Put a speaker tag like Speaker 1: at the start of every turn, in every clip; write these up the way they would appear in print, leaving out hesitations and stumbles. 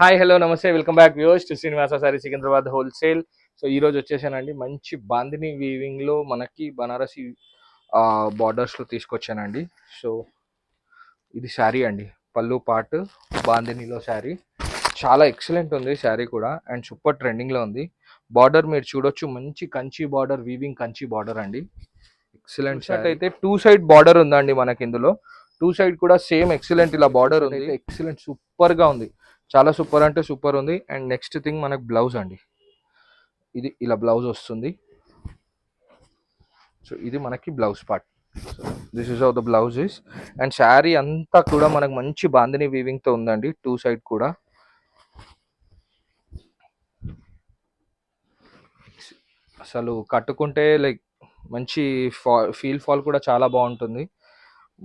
Speaker 1: Hi hello నమస్తే welcome back viewers to Srinivasa sorry Secunderabad wholesale. So ఈ రోజు వచ్చేసానండి మంచి బాందిని వీవింగ్ లో మనకి బనారసి బార్డర్స్ లో తీసుకొచ్చానండి. సో ఇది శారీ అండి, పళ్ళు పార్ట్ బాందినిలో శారీ చాలా ఎక్సలెంట్ ఉంది శారీ కూడా, అండ్ సూపర్ ట్రెండింగ్ లో ఉంది. బార్డర్ మీరు చూడొచ్చు, మంచి Kanchi border, weaving Kanchi border అండి. ఎక్సలెంట్ షర్ట్ అయితే టూ సైడ్ బార్డర్ ఉందండి మనకి ఇందులో. టూ సైడ్ కూడా సేమ్ ఎక్సలెంట్ ఇలా బార్డర్ ఉంది. ఎక్సలెంట్ సూపర్ గా ఉంది, చాలా సూపర్ అంటే సూపర్ ఉంది. అండ్ నెక్స్ట్ థింగ్ మనకు బ్లౌజ్ అండి, ఇది ఇలా బ్లౌజ్ వస్తుంది. సో ఇది మనకి blouse part. So this is how the blouse is. And sari అంతా కూడా మనకు మంచి బాందిని వీవింగ్ తో ఉందండి, టూ సైడ్ కూడా. అసలు కట్టుకుంటే లైక్ మంచి ఫీల్ ఫాల్ కూడా చాలా బాగుంటుంది.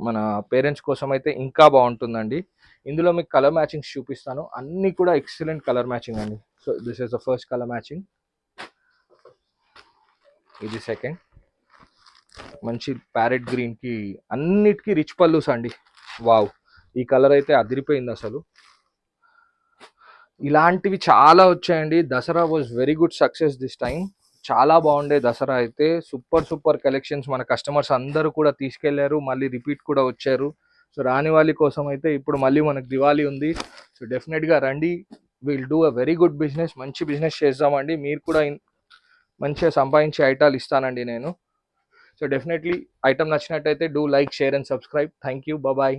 Speaker 1: మన పేరెంట్స్ కోసం అయితే ఇంకా బాగుంటుందండి. ఇందులో మీకు కలర్ మ్యాచింగ్స్ చూపిస్తాను, అన్నీ కూడా ఎక్సలెంట్ కలర్ మ్యాచింగ్ అండి. So this is the first colour matching, ఇది సెకండ్. మంచి ప్యారెట్ గ్రీన్ కి అన్నిటికీ రిచ్ పల్లూస్ అండి. వావ్, ఈ కలర్ అయితే అదిరిపోయింది అసలు. ఇలాంటివి చాలా వచ్చాయండి. Dasara was very good success this time. చాలా బాగుండే దసరా అయితే, సూపర్ సూపర్ కలెక్షన్స్ మన కస్టమర్స్ అందరూ కూడా తీసుకెళ్లారు, మళ్ళీ రిపీట్ కూడా వచ్చారు. సో రాని వాళ్ళ కోసం అయితే ఇప్పుడు మళ్ళీ మనకు దివాళీ ఉంది. సో డెఫినెట్గా రండి, will do a very good business, మంచి బిజినెస్ చేద్దామండి. మీరు కూడా మంచిగా సంపాదించే ఐటాలు ఇస్తానండి నేను. సో డెఫినెట్లీ ఐటమ్ నచ్చినట్టయితే do like, share and subscribe. Thank you, bye.